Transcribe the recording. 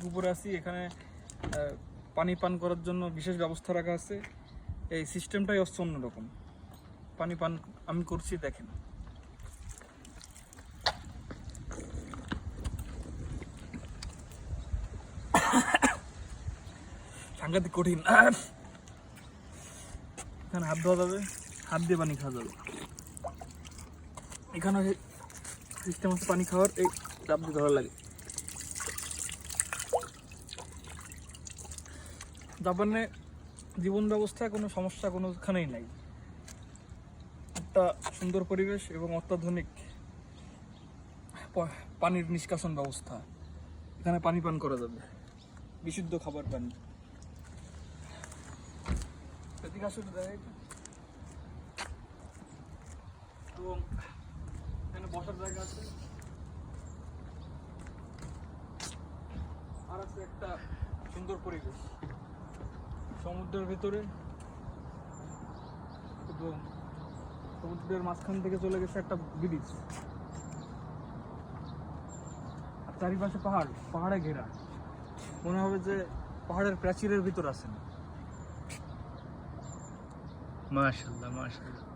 উপরে আছি, এখানে পানি পান করার জন্য বিশেষ ব্যবস্থা রাখা আছে। এই সিস্টেমটাই হচ্ছে অন্যরকম। পানি পান আমি করছি, দেখেন। সাংঘাতিক কঠিন। এখানে হাত ধোয়া যাবে, হাত দিয়ে পানি খাওয়া যাবে। এখানে সিস্টেম হচ্ছে পানি খাওয়ার, এই চাপ দিয়ে ধরা লাগে। জাপানে জীবন ব্যবস্থায় কোনো সমস্যা কোনোখানেই নাই। একটা সুন্দর পরিবেশ এবং অত্যাধুনিক পানির নিষ্কাশন ব্যবস্থা। এখানে পানি পান করা যাবে, বিশুদ্ধ খাবার পানি। এদিকে আসলে দেয় এবং এখানে বসার জায়গা আছে। আর আছে একটা সুন্দর পরিবেশ সমুদ্রের ভেতরে, এবং সমুদ্রের মাঝখান থেকে চলে গেছে একটা ব্রিজ। আর চারিপাশে পাহাড়, পাহাড়ে ঘেরা। মনে হবে যে পাহাড়ের প্রাচীরের ভিতর আছেন। মাশাআল্লাহ মাশাআল্লাহ।